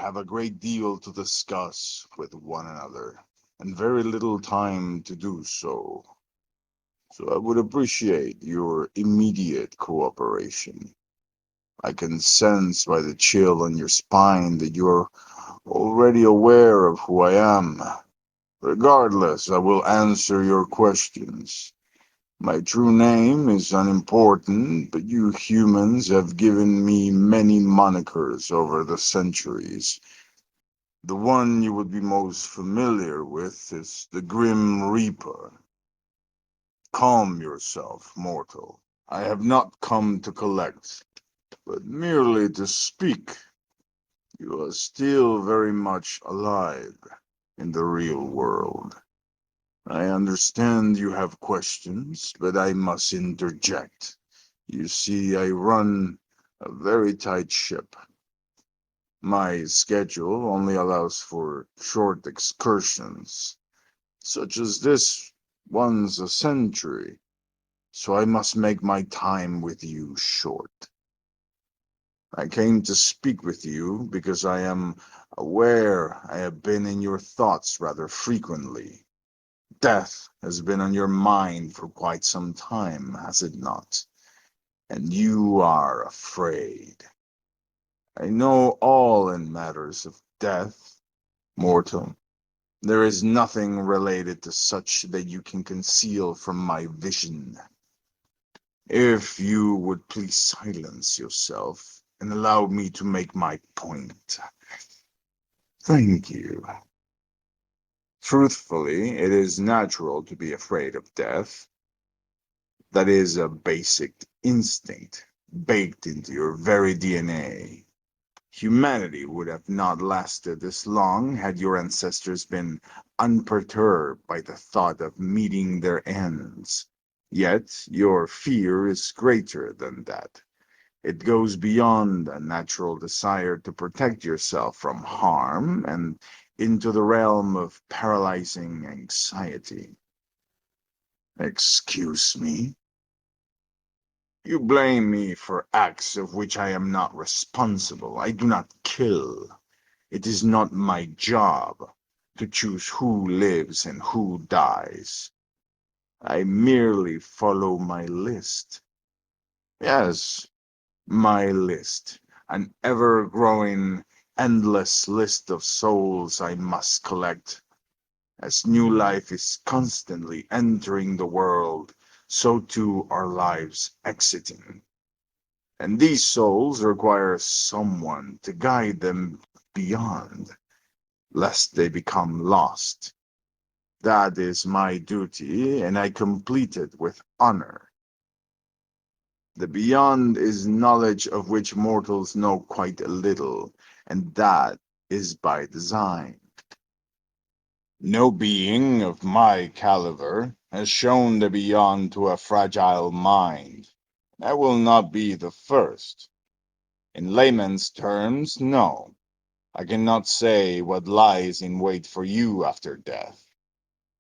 have a great deal to discuss with one another, and very little time to do so. So I would appreciate your immediate cooperation. I can sense by the chill on your spine that you're already aware of who I am. Regardless, I will answer your questions. My true name is unimportant, but you humans have given me many monikers over the centuries. The one you would be most familiar with is the Grim Reaper. Calm yourself, mortal. I have not come to collect, but merely to speak. You are still very much alive in the real world. I understand you have questions, but I must interject. You see, I run a very tight ship. My schedule only allows for short excursions, such as this once a century, so I must make my time with you short. I came to speak with you because I am aware I have been in your thoughts rather frequently. Death has been on your mind for quite some time, has it not? And you are afraid. I know all in matters of death, mortal. There is nothing related to such that you can conceal from my vision. If you would please silence yourself and allow me to make my point. Thank you. Truthfully, it is natural to be afraid of death. That is a basic instinct baked into your very DNA. Humanity would have not lasted this long had your ancestors been unperturbed by the thought of meeting their ends. Yet your fear is greater than that. It goes beyond a natural desire to protect yourself from harm and into the realm of paralyzing anxiety. Excuse me? You blame me for acts of which I am not responsible. I do not kill. It is not my job to choose who lives and who dies. I merely follow my list. Yes, my list. An ever-growing, endless list of souls I must collect. As new life is constantly entering the world, so too are lives exiting. And these souls require someone to guide them beyond, lest they become lost. That is my duty, and I complete it with honor. The beyond is knowledge of which mortals know quite a little, and that is by design. No being of my caliber has shown the beyond to a fragile mind. I will not be the first. In layman's terms, no. I cannot say what lies in wait for you after death.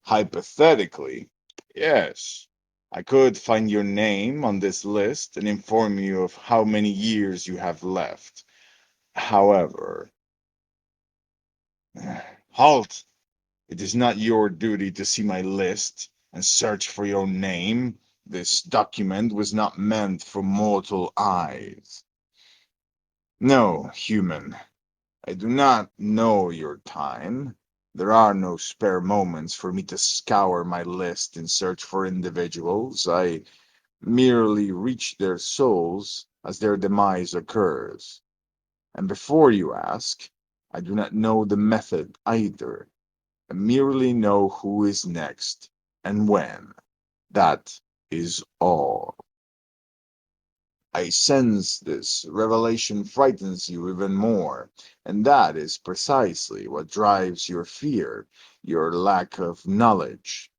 Hypothetically, yes. I could find your name on this list and inform you of how many years you have left. However, halt! It is not your duty to see my list and search for your name. This document was not meant for mortal eyes. No, human, I do not know your time. There are no spare moments for me to scour my list and search for individuals. I merely reach their souls as their demise occurs. And before you ask, I do not know the method either. I merely know who is next and when. That is all. I sense this revelation frightens you even more, and that is precisely what drives your fear, your lack of knowledge.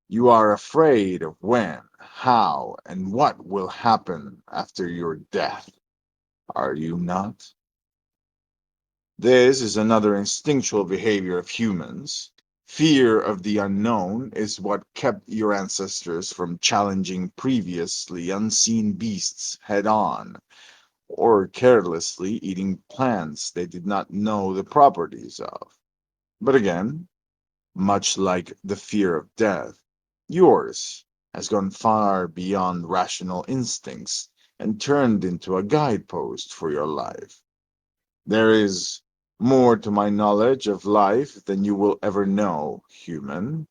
You are afraid of when, how, and what will happen after your death, are you not? This is another instinctual behavior of humans. Fear of the unknown is what kept your ancestors from challenging previously unseen beasts head on, or carelessly eating plants they did not know the properties of. But again, much like the fear of death, yours has gone far beyond rational instincts and turned into a guidepost for your life. There is more to my knowledge of life than you will ever know, human.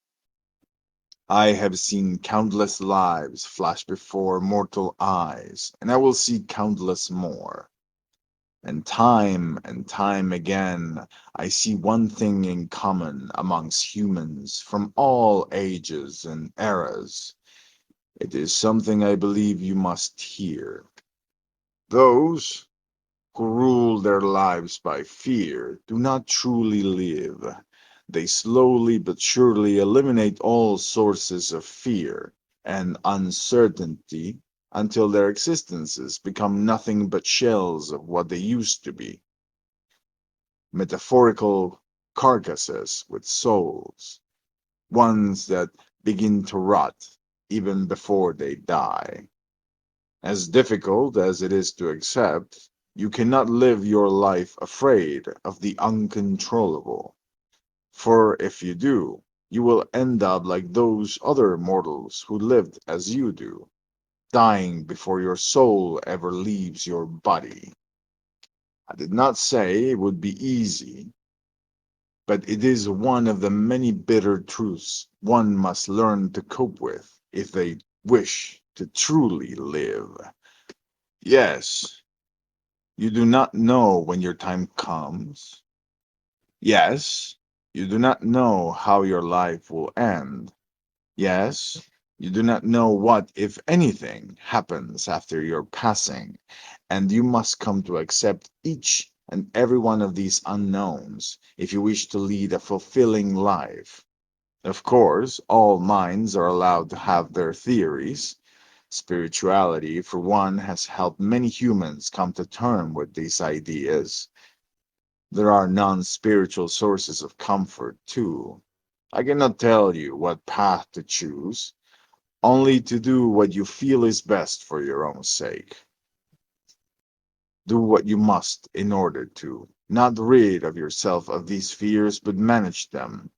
I have seen countless lives flash before mortal eyes, and I will see countless more. And time again, I see one thing in common amongst humans from all ages and eras. It is something I believe you must hear. Those who rule their lives by fear do not truly live. They slowly but surely eliminate all sources of fear and uncertainty until their existences become nothing but shells of what they used to be. Metaphorical carcasses with souls, ones that begin to rot even before they die. As difficult as it is to accept, you cannot live your life afraid of the uncontrollable. For if you do, you will end up like those other mortals who lived as you do, dying before your soul ever leaves your body. I did not say it would be easy, but it is one of the many bitter truths one must learn to cope with if they wish to truly live. Yes, you do not know when your time comes. Yes, you do not know how your life will end. Yes, you do not know what, if anything, happens after your passing, and you must come to accept each and every one of these unknowns if you wish to lead a fulfilling life. Of course, all minds are allowed to have their theories. Spirituality, for one, has helped many humans come to terms with these ideas. There are non-spiritual sources of comfort, too. I cannot tell you what path to choose, only to do what you feel is best for your own sake. Do what you must in order to, not rid of yourself of these fears, but manage them.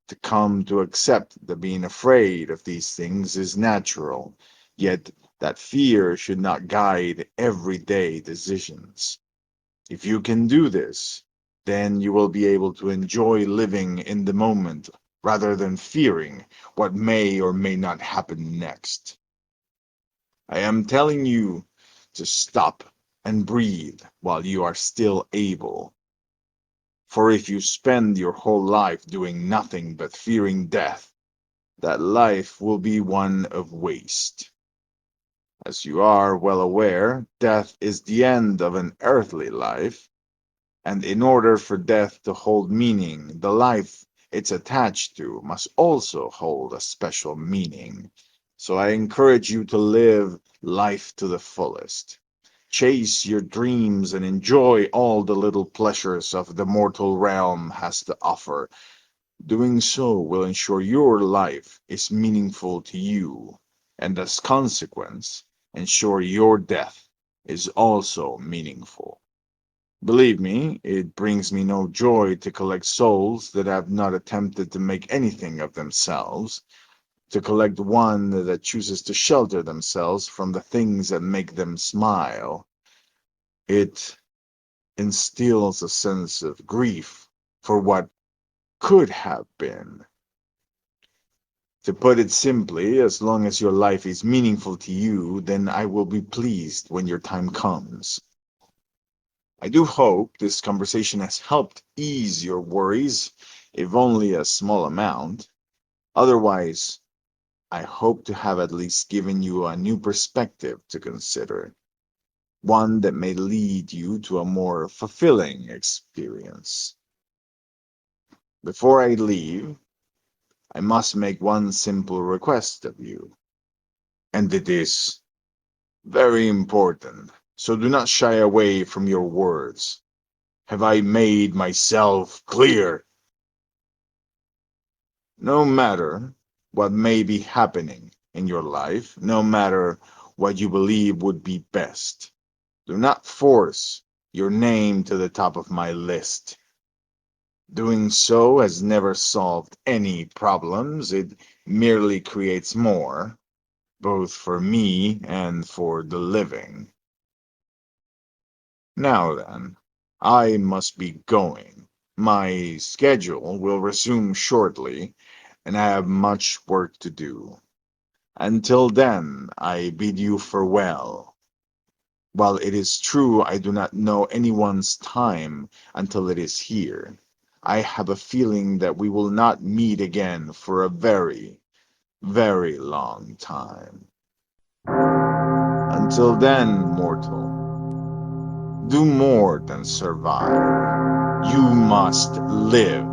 To come to accept that being afraid of these things is natural, yet that fear should not guide everyday decisions. If you can do this, then you will be able to enjoy living in the moment rather than fearing what may or may not happen next. I am telling you to stop and breathe while you are still able. For if you spend your whole life doing nothing but fearing death, that life will be one of waste. As you are well aware, death is the end of an earthly life, and in order for death to hold meaning, the life it's attached to must also hold a special meaning. So I encourage you to live life to the fullest. Chase your dreams and enjoy all the little pleasures of the mortal realm has to offer. Doing so will ensure your life is meaningful to you, and as consequence, ensure your death is also meaningful. Believe me, it brings me no joy to collect souls that have not attempted to make anything of themselves, to collect one that chooses to shelter themselves from the things that make them smile. It instills a sense of grief for what could have been. To put it simply, as long as your life is meaningful to you, then I will be pleased when your time comes. I do hope this conversation has helped ease your worries, if only a small amount. Otherwise, I hope to have at least given you a new perspective to consider, one that may lead you to a more fulfilling experience. Before I leave, I must make one simple request of you, and it is very important, so do not shy away from your words. Have I made myself clear? No matter what may be happening in your life, no matter what you believe would be best, Do not force your name to the top of my list. Doing so has never solved any problems. It merely creates more, both for me and for the living. Now then, I must be going. My schedule will resume shortly, and I have much work to do. Until then, I bid you farewell. While it is true I do not know anyone's time until it is here, I have a feeling that we will not meet again for a very, very long time. Until then, mortal, do more than survive. You must live.